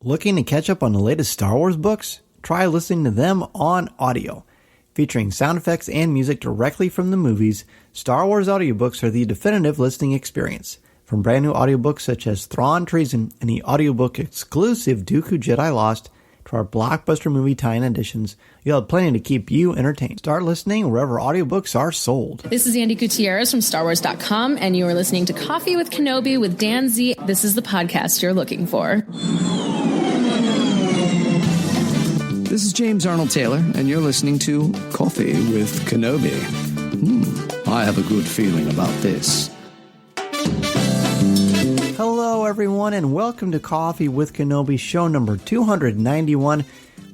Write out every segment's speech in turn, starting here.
Looking to catch up on the latest Star Wars books? Try listening to them on audio. Featuring sound effects and music directly from the movies, Star Wars audiobooks are the definitive listening experience. From brand new audiobooks such as Thrawn Treason and the audiobook exclusive Dooku Jedi Lost, to our blockbuster movie tie-in editions, you'll have plenty to keep you entertained. Start listening wherever audiobooks are sold. This is Andy Gutierrez from StarWars.com, and you are listening to Coffee with Kenobi with Dan Z. This is the podcast you're looking for. This is James Arnold Taylor, and you're listening to Coffee with Kenobi. I have a good feeling about this. Hello, everyone, and welcome to Coffee with Kenobi, show number 291.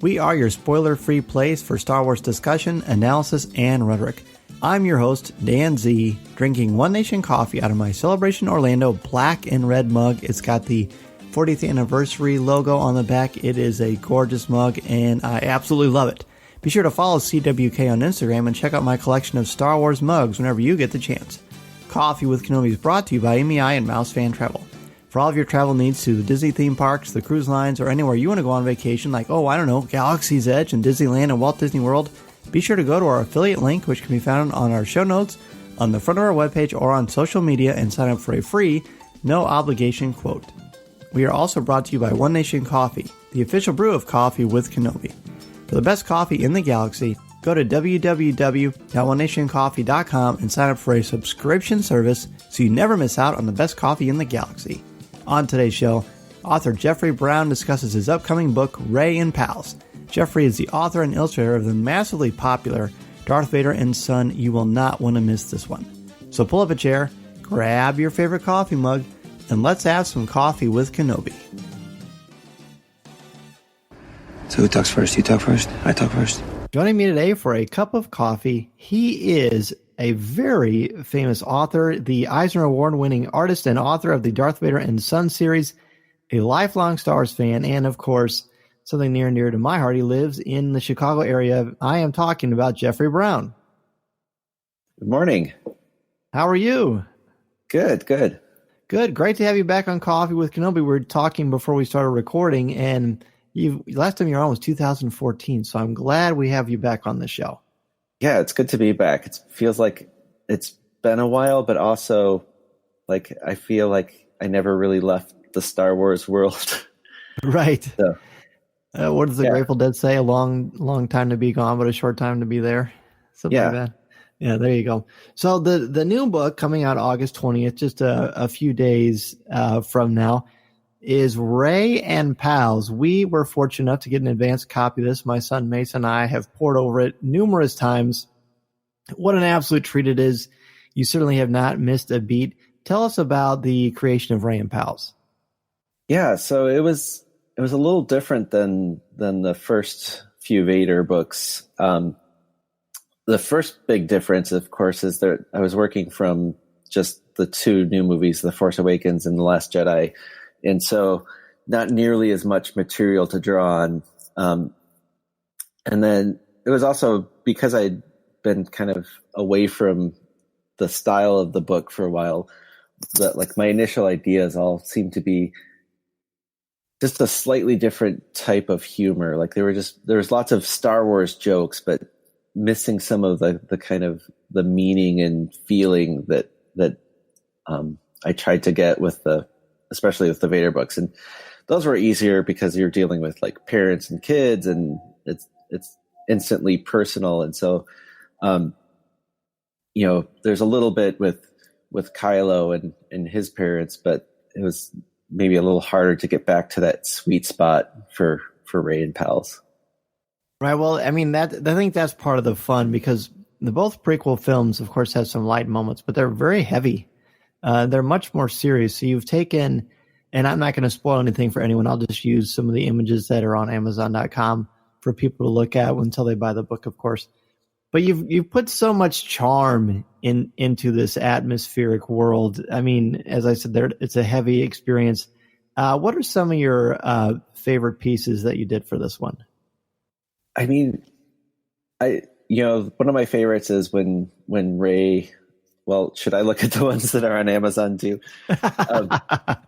We are your spoiler-free place for Star Wars discussion, analysis, and rhetoric. I'm your host, Dan Z, drinking One Nation coffee out of my Celebration Orlando black and red mug. It's got the 40th anniversary logo on the back. It is a gorgeous mug, and I absolutely love it. Be sure to follow CWK on Instagram and check out my collection of Star Wars mugs whenever you get the chance. Coffee with Kenobi is brought to you by MEI and Mouse Fan Travel. For all of your travel needs to the Disney theme parks, the cruise lines, or anywhere you want to go on vacation, like, Galaxy's Edge and Disneyland and Walt Disney World, be sure to go to our affiliate link, which can be found on our show notes, on the front of our webpage, or on social media, and sign up for a free, no-obligation quote. We are also brought to you by One Nation Coffee, the official brew of Coffee with Kenobi. For the best coffee in the galaxy, go to www.onenationcoffee.com and sign up for a subscription service so you never miss out on the best coffee in the galaxy. On today's show, author Jeffrey Brown discusses his upcoming book, Rey and Pals. Jeffrey is the author and illustrator of the massively popular Darth Vader and Son. You will not want to miss this one. So pull up a chair, grab your favorite coffee mug, and let's have some coffee with Kenobi. So who talks first? You talk first? I talk first. Joining me today for a cup of coffee, he is a very famous author, the Eisner Award-winning artist and author of the Darth Vader and Son series, a lifelong Star Wars fan, and of course, something near and dear to my heart, he lives in the Chicago area. I am talking about Jeffrey Brown. Good morning. How are you? Good. Good. Great to have you back on Coffee with Kenobi. We were talking before we started recording, and last time you were on was 2014, so I'm glad we have you back on the show. Yeah, it's good to be back. It feels like it's been a while, but also like I feel like I never really left the Star Wars world. Right. So, what does the Grateful Dead say? A long time to be gone, but a short time to be there. Something like that. Yeah, there you go. So the new book coming out August 20th, just a few days from now, is Rey and Pals. We were fortunate enough to get an advanced copy of this. My son Mason and I have poured over it numerous times. What an absolute treat it is. You certainly have not missed a beat. Tell us about the creation of Rey and Pals. Yeah, so it was a little different than the first few Vader books. The first big difference, of course, is that I was working from just the two new movies, The Force Awakens and The Last Jedi. And so not nearly as much material to draw on. And then it was also because I'd been kind of away from the style of the book for a while, that like my initial ideas all seemed to be just a slightly different type of humor. Like there was lots of Star Wars jokes, but missing some of the kind of the meaning and feeling that I tried to get especially with the Vader books. And those were easier because you're dealing with like parents and kids, and it's instantly personal. And so, there's a little bit with Kylo and his parents, but it was maybe a little harder to get back to that sweet spot for Rey and Pals. Right. Well, I mean, I think that's part of the fun, because both prequel films, of course, have some light moments, but they're very heavy. They're much more serious. So you've taken, and I'm not going to spoil anything for anyone. I'll just use some of the images that are on Amazon.com for people to look at until they buy the book, of course. But you've put so much charm into this atmospheric world. I mean, as I said, it's a heavy experience. What are some of your favorite pieces that you did for this one? I mean, one of my favorites is when Rey. Well, should I look at the ones that are on Amazon too? I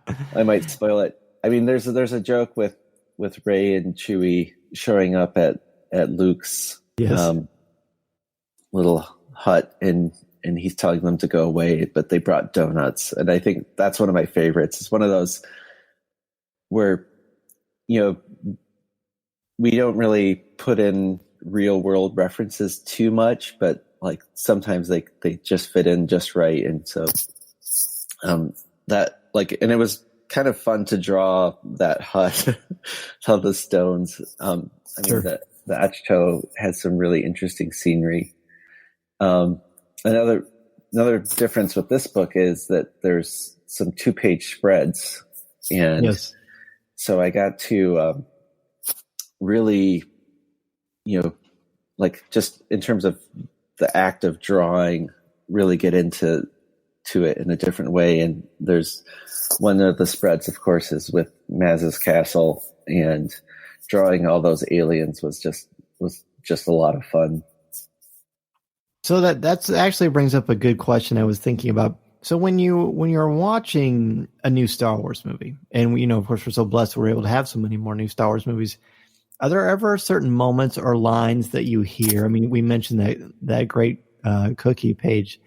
might spoil it. I mean, there's a joke with with Rey and Chewie showing up at Luke's little hut, and he's telling them to go away, but they brought donuts. And I think that's one of my favorites. It's one of those where, we don't really put in real world references too much, but like sometimes they just fit in just right. And so that and it was kind of fun to draw that hut of the stones. Sure. The Achto has some really interesting scenery. Another difference with this book is that there's some 2-page spreads, and so I got to really, just in terms of the act of drawing, really get into it in a different way. And there's one of the spreads, of course, is with Maz's castle, and drawing all those aliens was just a lot of fun. So that's actually brings up a good question I was thinking about. So when you're watching a new Star Wars movie, and of course we're so blessed we're able to have so many more new Star Wars movies, are there ever certain moments or lines that you hear? I mean, we mentioned that great cookie page.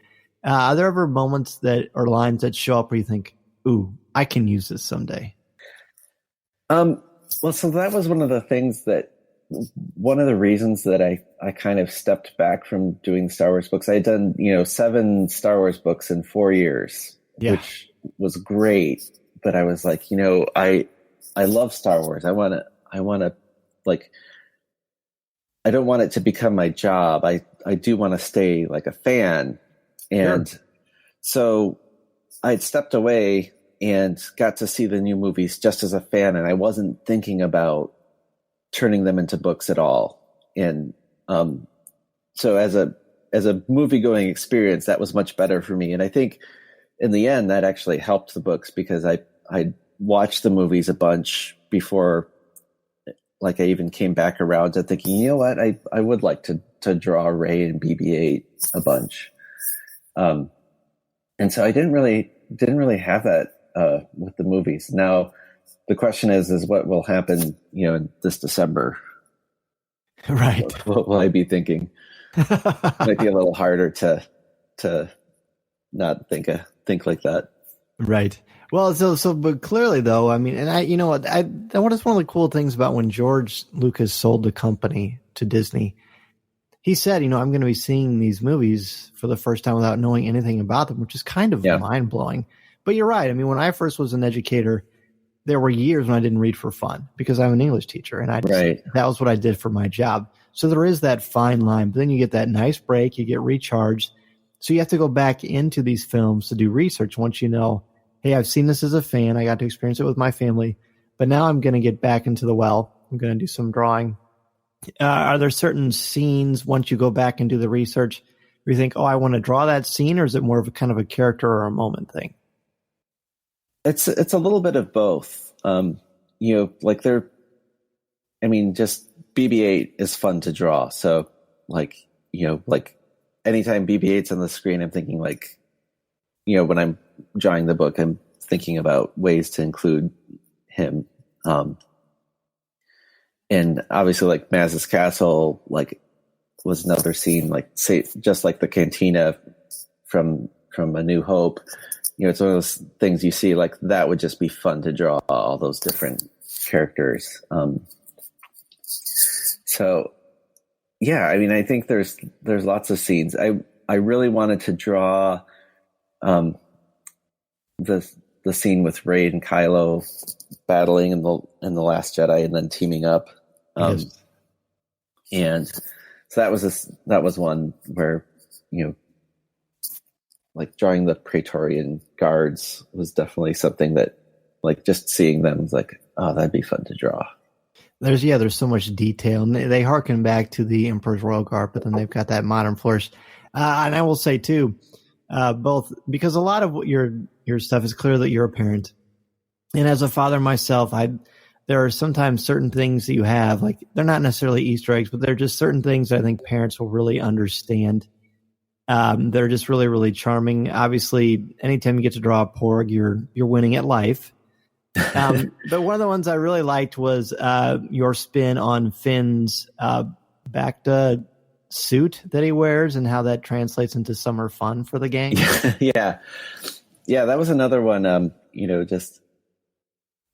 Are there ever moments or lines that show up where you think, "Ooh, I can use this someday"? Well, so that was one of the reasons that I kind of stepped back from doing Star Wars books. I had done, 7 Star Wars books in 4 years, which was great. But I was like, I love Star Wars. I want to I don't want it to become my job. I do want to stay like a fan. And so I'd stepped away and got to see the new movies just as a fan. And I wasn't thinking about turning them into books at all. And so as a movie going experience, that was much better for me. And I think in the end, that actually helped the books, because I watched the movies a bunch before, like, I even came back around to thinking, you know what, I would like to draw Rey and BB-8 a bunch. And so I didn't really have that with the movies. Now the question is what will happen, in this December? Right. What will I be thinking? Might be a little harder to not think like that. Right. Well, but clearly though, I mean, and what is one of the cool things about when George Lucas sold the company to Disney, he said, I'm going to be seeing these movies for the first time without knowing anything about them, which is kind of mind blowing. But you're right. I mean, when I first was an educator, there were years when I didn't read for fun because I'm an English teacher, and that was what I did for my job. So there is that fine line, but then you get that nice break, you get recharged. So you have to go back into these films to do research once you know, hey, I've seen this as a fan. I got to experience it with my family, but now I'm going to get back into the well. I'm going to do some drawing. Are there certain scenes once you go back and do the research where you think, oh, I want to draw that scene, or is it more of a kind of a character or a moment thing? It's a little bit of both. Just BB-8 is fun to draw. So anytime BB-8's on the screen, I'm thinking when I'm drawing the book, I'm thinking about ways to include him. And obviously Maz's castle, was another scene, just like the cantina from A New Hope. It's one of those things you see, that would just be fun to draw all those different characters. I think there's lots of scenes. I really wanted to draw the scene with Rey and Kylo battling in the Last Jedi and then teaming up. And so that was one where, drawing the Praetorian guards was definitely something that, just seeing them was oh, that'd be fun to draw. There's so much detail, and they harken back to the Emperor's Royal Guard, but then they've got that modern flourish. And I will say too, both because a lot of what your stuff is clear that you're a parent, and as a father myself, there are sometimes certain things that you have, they're not necessarily Easter eggs, but they're just certain things that I think parents will really understand. They're just really, really charming. Obviously, anytime you get to draw a porg, you're winning at life. But one of the ones I really liked was your spin on Finn's Bacta suit that he wears and how that translates into summer fun for the gang. Yeah, that was another one. Just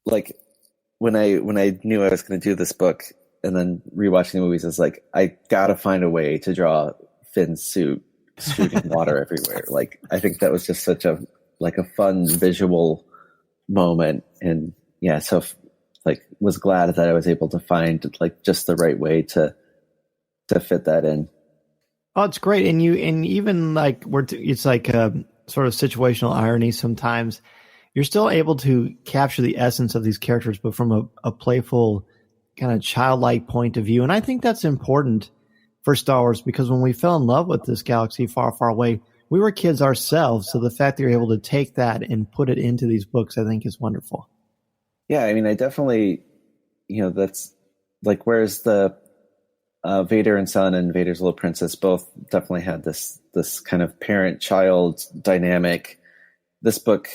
like when I knew I was going to do this book and then rewatching the movies, it's like I got to find a way to draw Finn's suit shooting water everywhere. Like I think that was just such a fun visual moment, and so was glad that I was able to find like just the right way to fit that in. Oh, it's great. And even like it's like a sort of situational irony sometimes. You're still able to capture the essence of these characters, but from a playful kind of childlike point of view. And I think that's important for Star Wars, because when we fell in love with this galaxy far, far away, we were kids ourselves. So the fact that you're able to take that and put it into these books, I think, is wonderful. Yeah, I mean, I definitely, that's like, whereas the Vader and Son and Vader's Little Princess both definitely had this kind of parent-child dynamic. This book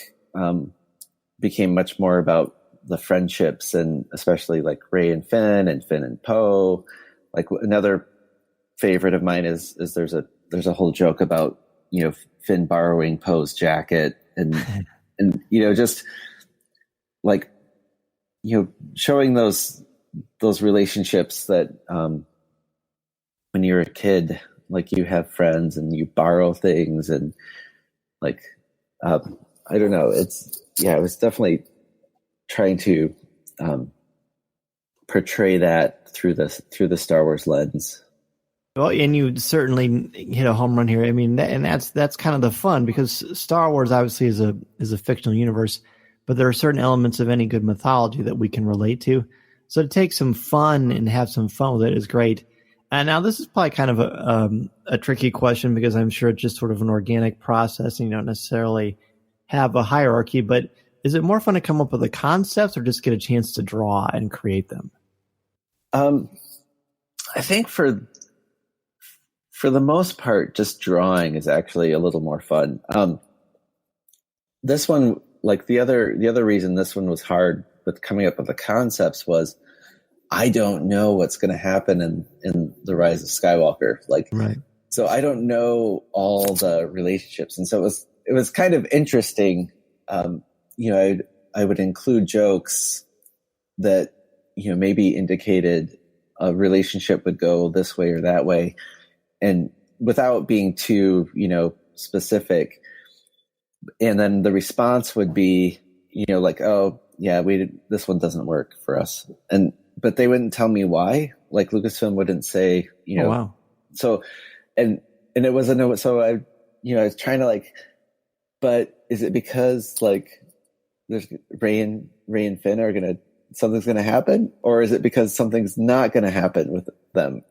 became much more about the friendships, and especially like Rey and Finn and Poe. Like another favorite of mine is there's a whole joke about Finn borrowing Poe's jacket and just like showing those relationships that when you're a kid, like you have friends and you borrow things, and like I don't know, it was definitely trying to portray that through the Star Wars lens. Well, and you certainly hit a home run here. I mean, that's kind of the fun, because Star Wars obviously is a fictional universe, but there are certain elements of any good mythology that we can relate to. So to take some fun and have some fun with it is great. And now this is probably kind of a tricky question, because I'm sure it's just sort of an organic process and you don't necessarily have a hierarchy, but is it more fun to come up with the concepts or just get a chance to draw and create them? I think for the most part, just drawing is actually a little more fun. This one, like the other reason this one was hard with coming up with the concepts was I don't know what's going to happen in The Rise of Skywalker. Like, right. So I don't know all the relationships. And so it was kind of interesting. I would include jokes that, maybe indicated a relationship would go this way or that way. And without being too, specific. And then the response would be, like, oh yeah, this one doesn't work for us. But they wouldn't tell me why. Like Lucasfilm wouldn't say, Oh, wow. So, and it wasn't, so I was trying to like, but is it because like there's Rey and Finn something's going to happen? Or is it because something's not going to happen with them,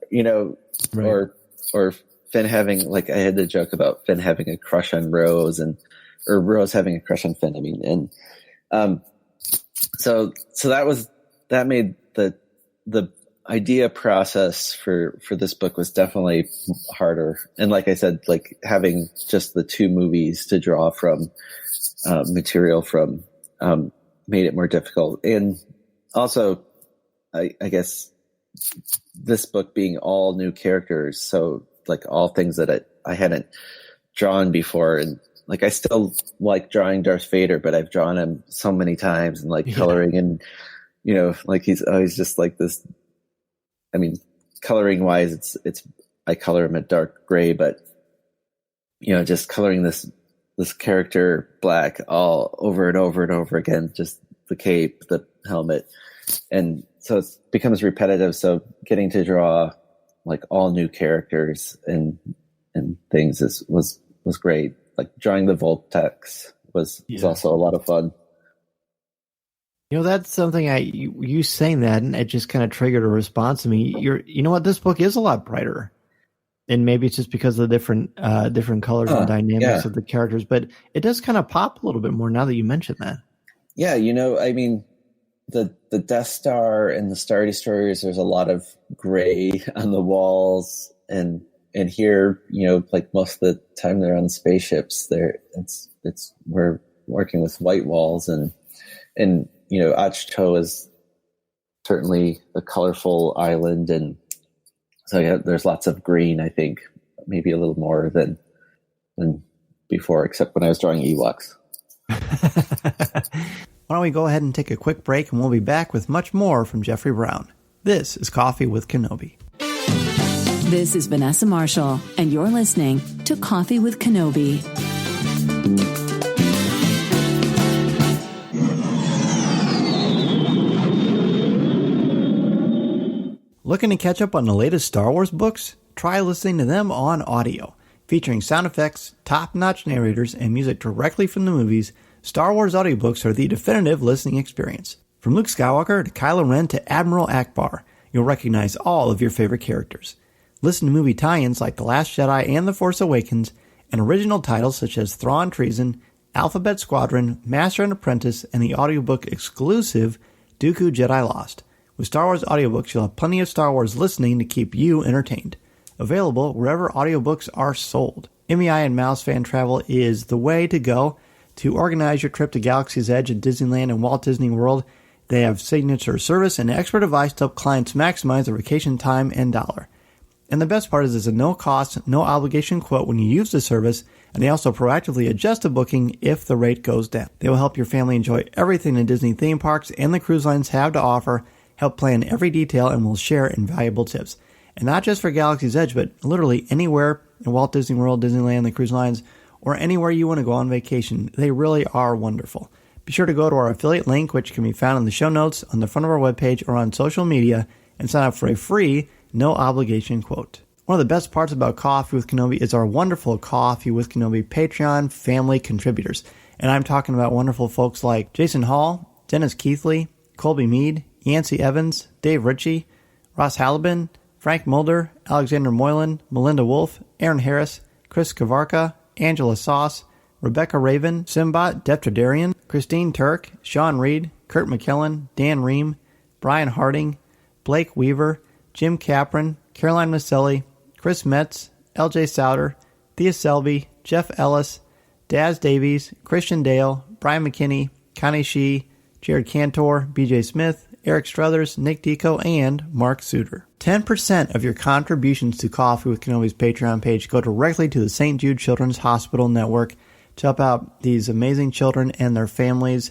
right. or Finn having, like, I had the joke about Finn having a crush on Rose or Rose having a crush on Finn. I mean, and, so that made the idea process for this book was definitely harder. And like I said, like having just the two movies to draw from, material from, made it more difficult. And also, I guess this book being all new characters, so like all things that I hadn't drawn before, and like I still like drawing Darth Vader, but I've drawn him so many times and like coloring, and like he's always just like this. I mean, coloring wise, it's I color him a dark gray, but just coloring this character black all over and over and over again, just the cape, the helmet, and so it becomes repetitive. So getting to draw like all new characters and things was great. Like drawing the Voltex was also a lot of fun. That's something you saying that, and it just kind of triggered a response to me. What, this book is a lot brighter, and maybe it's just because of the different colors and dynamics of the characters, but it does kind of pop a little bit more now that you mention that. Yeah, I mean, the Death Star and the Star Destroyers, there's a lot of gray on the walls, and here, like most of the time they're on spaceships, we're working with white walls, and Achto is certainly a colorful island, and so yeah, there's lots of green. I think maybe a little more than before, except when I was drawing Ewoks. Why don't we go ahead and take a quick break, and we'll be back with much more from Jeffrey Brown. This is Coffee with Kenobi. This is Vanessa Marshall, and you're listening to Coffee with Kenobi. Looking to catch up on the latest Star Wars books? Try listening to them on audio. Featuring sound effects, top-notch narrators, and music directly from the movies, Star Wars audiobooks are the definitive listening experience. From Luke Skywalker to Kylo Ren to Admiral Akbar, you'll recognize all of your favorite characters. Listen to movie tie-ins like The Last Jedi and The Force Awakens, and original titles such as Thrawn Treason, Alphabet Squadron, Master and Apprentice, and the audiobook exclusive Dooku Jedi Lost. With Star Wars audiobooks, you'll have plenty of Star Wars listening to keep you entertained. Available wherever audiobooks are sold. MEI and Mouse Fan Travel is the way to go to organize your trip to Galaxy's Edge at Disneyland and Walt Disney World. They have signature service and expert advice to help clients maximize their vacation time and dollar. And the best part is it's a no-cost, no-obligation quote when you use the service, and they also proactively adjust the booking if the rate goes down. They will help your family enjoy everything the Disney theme parks and the cruise lines have to offer, help plan every detail, and will share invaluable tips. And not just for Galaxy's Edge, but literally anywhere in Walt Disney World, Disneyland, the cruise lines, or anywhere you want to go on vacation. They really are wonderful. Be sure to go to our affiliate link, which can be found in the show notes, on the front of our webpage, or on social media, and sign up for a free, no-obligation quote. One of the best parts about Coffee with Kenobi is our wonderful Coffee with Kenobi Patreon family contributors. And I'm talking about wonderful folks like Jason Hall, Dennis Keithley, Colby Mead, Yancey Evans, Dave Ritchie, Ross Halliban, Frank Mulder, Alexander Moylan, Melinda Wolf, Aaron Harris, Chris Kavarka, Angela Sauce, Rebecca Raven, Simbot Deptadarian, Christine Turk, Sean Reed, Kurt McKellen, Dan Ream, Brian Harding, Blake Weaver, Jim Capron, Caroline Maselli, Chris Metz, LJ Souter, Thea Selby, Jeff Ellis, Daz Davies, Christian Dale, Brian McKinney, Connie Shee, Jared Cantor, BJ Smith, Eric Struthers, Nick Deco, and Mark Suter. 10% of your contributions to Coffee with Kenobi's Patreon page go directly to the St. Jude Children's Hospital Network to help out these amazing children and their families.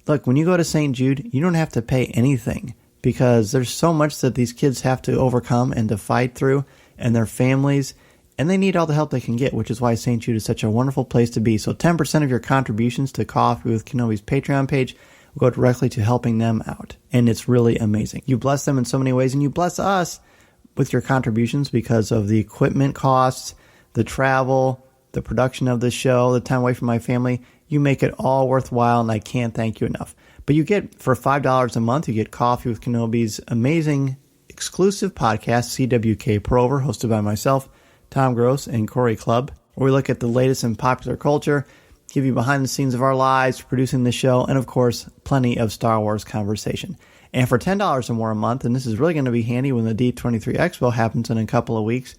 Look, when you go to St. Jude, you don't have to pay anything because there's so much that these kids have to overcome and to fight through, and their families, and they need all the help they can get, which is why St. Jude is such a wonderful place to be. So 10% of your contributions to Coffee with Kenobi's Patreon page go directly to helping them out. And it's really amazing. You bless them in so many ways, and you bless us with your contributions because of the equipment costs, the travel, the production of the show, the time away from my family. You make it all worthwhile, and I can't thank you enough. But you get, for $5 a month, you get Coffee with Kenobi's amazing exclusive podcast, CWK Prover, hosted by myself, Tom Gross, and Corey Clubb, where we look at the latest in popular culture, give you behind the scenes of our lives, producing the show, and of course, plenty of Star Wars conversation. And for $10 or more a month, and this is really going to be handy when the D23 Expo happens in a couple of weeks,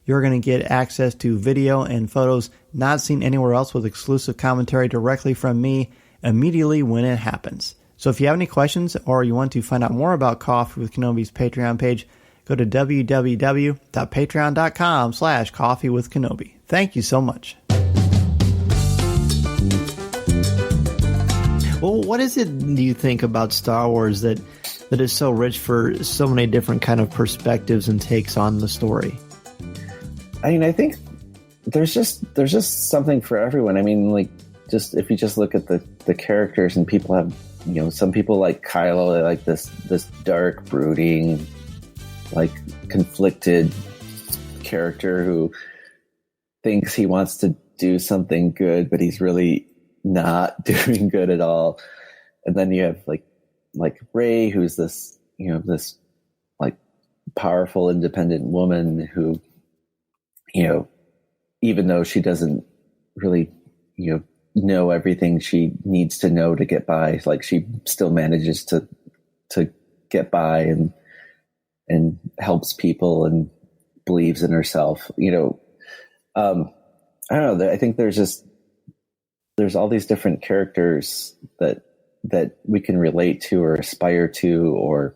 you're going to get access to video and photos not seen anywhere else with exclusive commentary directly from me immediately when it happens. So if you have any questions or you want to find out more about Coffee with Kenobi's Patreon page, go to www.patreon.com/coffeewithkenobi. Thank you so much. Well, what is it do you think about Star Wars that is so rich for so many different kind of perspectives and takes on the story? I mean, I think there's just something for everyone. I mean, like, just if you just look at the characters, and people have, some people like Kylo, they like this dark, brooding, like conflicted character who thinks he wants to do something good, but he's really not doing good at all. And then you have like Rey, who's this like powerful, independent woman who, even though she doesn't really, know everything she needs to know to get by, like she still manages to get by and helps people and believes in herself. I don't know. I think there's all these different characters that that we can relate to or aspire to, or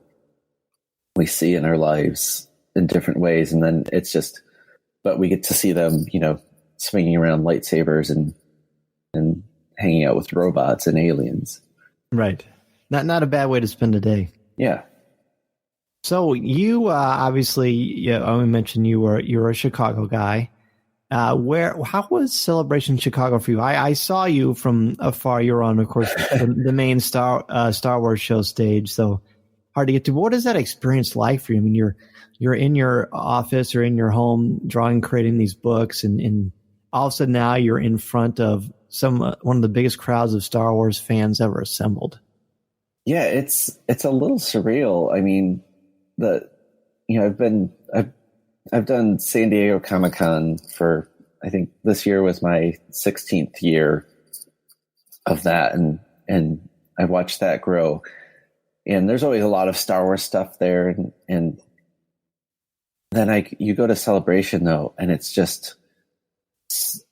we see in our lives in different ways. And then but we get to see them, swinging around lightsabers and hanging out with robots and aliens. Right. Not a bad way to spend a day. Yeah. So you obviously, I mentioned you're a Chicago guy. How was Celebration Chicago for you? I saw you from afar. You're on, of course, the main Star Wars show stage, so hard to get to. But what is that experience like for you? I mean, you're in your office or in your home, creating these books, and all of a sudden now you're in front of one of the biggest crowds of Star Wars fans ever assembled. Yeah, it's a little surreal. I mean, I've done San Diego Comic-Con for, I think this year was my 16th year of that. And I've watched that grow, and there's always a lot of Star Wars stuff there. And then you go to Celebration though, and it's just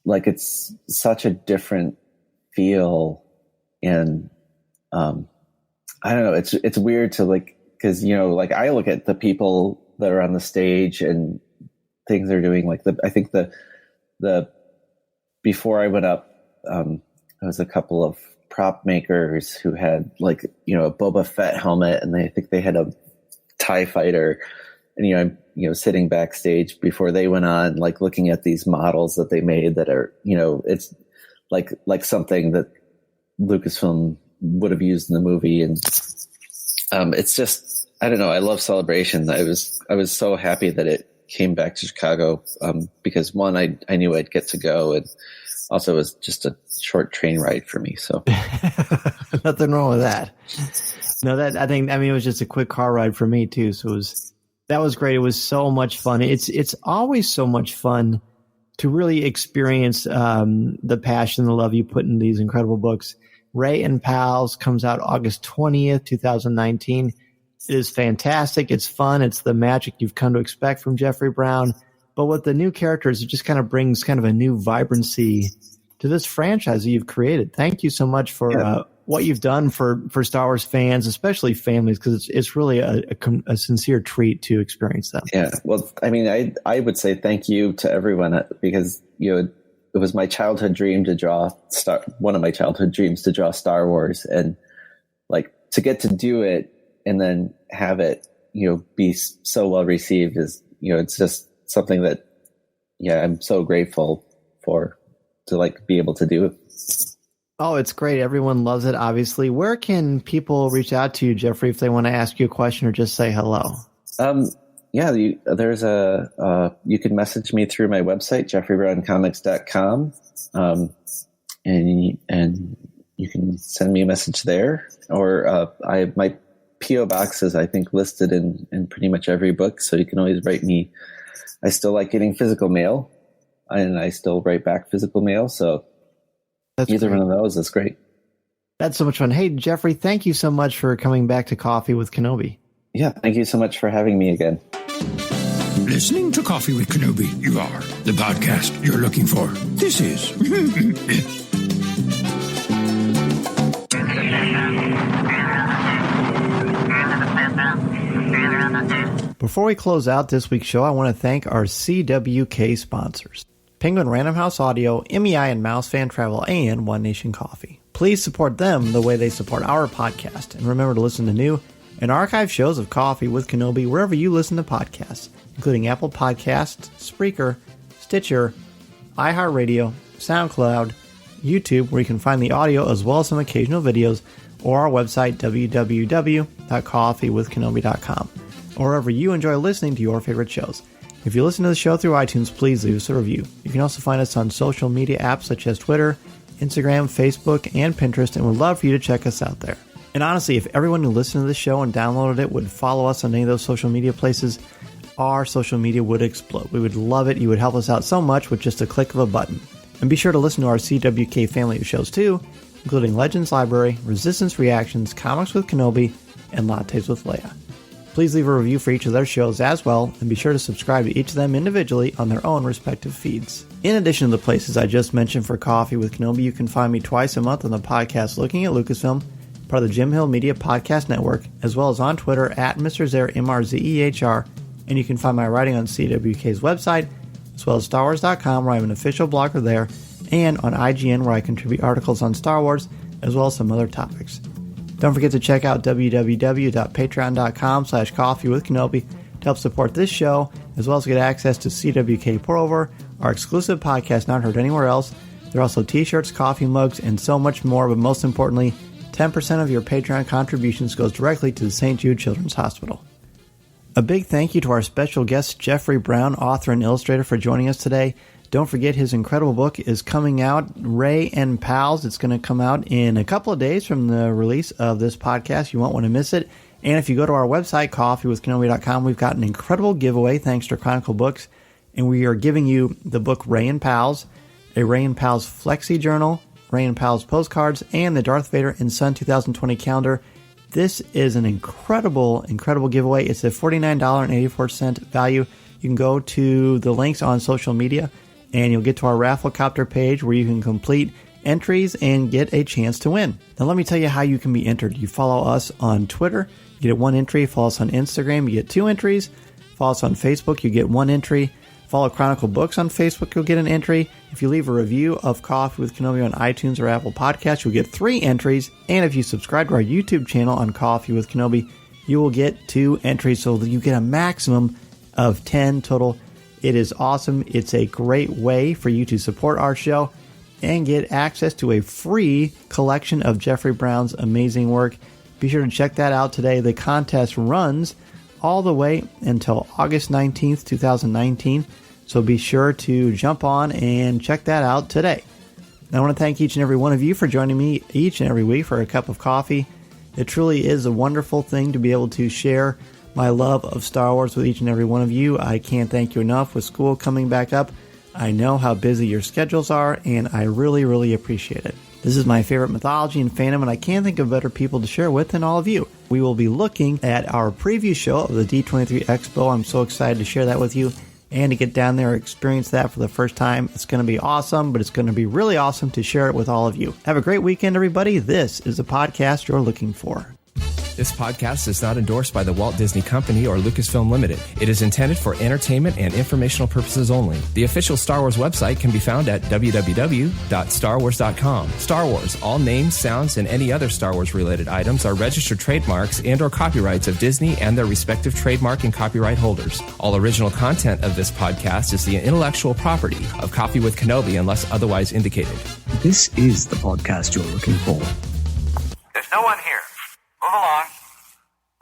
like, it's such a different feel. And, I don't know, it's weird to cause I look at the people that are on the stage and things they're doing. I think the before I went up, there was a couple of prop makers who had a Boba Fett helmet, and I think they had a TIE fighter, and I'm sitting backstage before they went on, looking at these models that they made that are, it's like something that Lucasfilm would have used in the movie. And it's just, I don't know, I love Celebration. I was so happy that it came back to Chicago, because one, I knew I'd get to go, and also it was just a short train ride for me. So nothing wrong with that. No, it was just a quick car ride for me too. So that was great. It was so much fun. It's always so much fun to really experience the passion, the love you put in these incredible books. Rey and Pals comes out August 20th, 2019. It is fantastic. It's fun. It's the magic you've come to expect from Jeffrey Brown. But with the new characters, it just kind of brings kind of a new vibrancy to this franchise that you've created. Thank you so much for what you've done for Star Wars fans, especially families, because it's really a sincere treat to experience them. Yeah. Well, I mean, I would say thank you to everyone, because, it was my childhood dream to draw one of my childhood dreams to draw Star Wars, and to get to do it and then have it, be so well received is, it's just something that, I'm so grateful to be able to do it. Oh, it's great. Everyone loves it, obviously. Where can people reach out to you, Jeffrey, if they want to ask you a question or just say hello? There's you can message me through my website, jeffreybrowncomics.com. And you can send me a message there, or my P.O. box is, I think, listed in pretty much every book. So you can always write me. I still like getting physical mail, and I still write back physical mail. So either one of those is great. That's so much fun. Hey, Jeffrey, thank you so much for coming back to Coffee with Kenobi. Yeah, thank you so much for having me again. Listening to Coffee with Kenobi, you are the podcast you're looking for. This is Before we close out this week's show, I want to thank our CWK sponsors: Penguin Random House Audio, MEI and Mouse Fan Travel, and One Nation Coffee. Please support them the way they support our podcast, and remember to listen to new and archive shows of Coffee with Kenobi wherever you listen to podcasts, including Apple Podcasts, Spreaker, Stitcher, iHeartRadio, SoundCloud, YouTube, where you can find the audio as well as some occasional videos, or our website, www.coffeewithkenobi.com, or wherever you enjoy listening to your favorite shows. If you listen to the show through iTunes, please leave us a review. You can also find us on social media apps such as Twitter, Instagram, Facebook, and Pinterest, and we'd love for you to check us out there. And honestly, if everyone who listened to the show and downloaded it would follow us on any of those social media places, our social media would explode. We would love it. You would help us out so much with just a click of a button. And be sure to listen to our CWK family of shows too, including Legends Library, Resistance Reactions, Comics with Kenobi, and Lattes with Leia. Please leave a review for each of their shows as well, and be sure to subscribe to each of them individually on their own respective feeds. In addition to the places I just mentioned for Coffee with Kenobi, you can find me twice a month on the podcast Looking at Lucasfilm, part of the Jim Hill Media Podcast Network, as well as on Twitter at Mr. Zer, MRZEHR, and you can find my writing on CWK's website, as well as StarWars.com, where I'm an official blogger there, and on IGN, where I contribute articles on Star Wars, as well as some other topics. Don't forget to check out www.patreon.com/coffeewithkenobi to help support this show, as well as get access to CWK Pour-Over, our exclusive podcast not heard anywhere else. There are also t-shirts, coffee mugs, and so much more, but most importantly, 10% of your Patreon contributions goes directly to the St. Jude Children's Hospital. A big thank you to our special guest, Jeffrey Brown, author and illustrator, for joining us today. Don't forget his incredible book is coming out, Rey and Pals. It's going to come out in a couple of days from the release of this podcast. You won't want to miss it. And if you go to our website, coffeewithkenobi.com, we've got an incredible giveaway thanks to Chronicle Books. And we are giving you the book Rey and Pals, a Rey and Pals Flexi Journal, Rey and Pals postcards, and the Darth Vader and Son 2020 calendar. This is an incredible, incredible giveaway. It's a $49.84 value. You can go to the links on social media, and you'll get to our Rafflecopter page where you can complete entries and get a chance to win. Now, let me tell you how you can be entered. You follow us on Twitter, you get 1 entry. Follow us on Instagram, you get 2 entries. Follow us on Facebook, you get 1 entry. Follow Chronicle Books on Facebook, you'll get an entry. If you leave a review of Coffee with Kenobi on iTunes or Apple Podcasts, you'll get 3 entries. And if you subscribe to our YouTube channel on Coffee with Kenobi, you will get 2 entries, so that you get a maximum of 10 total. It is awesome. It's a great way for you to support our show and get access to a free collection of Jeffrey Brown's amazing work. Be sure to check that out today. The contest runs all the way until August 19th, 2019. So be sure to jump on and check that out today. I want to thank each and every one of you for joining me each and every week for a cup of coffee. It truly is a wonderful thing to be able to share my love of Star Wars with each and every one of you. I can't thank you enough. With school coming back up, I know how busy your schedules are, and I really, really appreciate it. This is my favorite mythology and fandom, and I can't think of better people to share with than all of you. We will be looking at our preview show of the D23 Expo. I'm so excited to share that with you and to get down there and experience that for the first time. It's going to be awesome, but it's going to be really awesome to share it with all of you. Have a great weekend, everybody. This is the podcast you're looking for. This podcast is not endorsed by the Walt Disney Company or Lucasfilm Limited. It is intended for entertainment and informational purposes only. The official Star Wars website can be found at www.starwars.com. Star Wars, all names, sounds, and any other Star Wars-related items are registered trademarks and or copyrights of Disney and their respective trademark and copyright holders. All original content of this podcast is the intellectual property of Coffee with Kenobi unless otherwise indicated. This is the podcast you're looking for. There's no one here. Move along.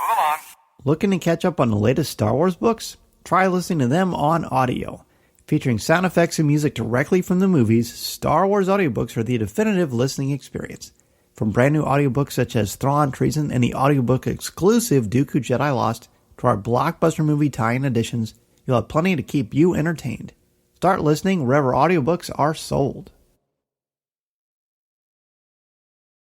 Move along. Looking to catch up on the latest Star Wars books? Try listening to them on audio. Featuring sound effects and music directly from the movies, Star Wars audiobooks are the definitive listening experience. From brand new audiobooks such as Thrawn Treason and the audiobook exclusive Dooku Jedi Lost to our blockbuster movie tie-in editions, you'll have plenty to keep you entertained. Start listening wherever audiobooks are sold.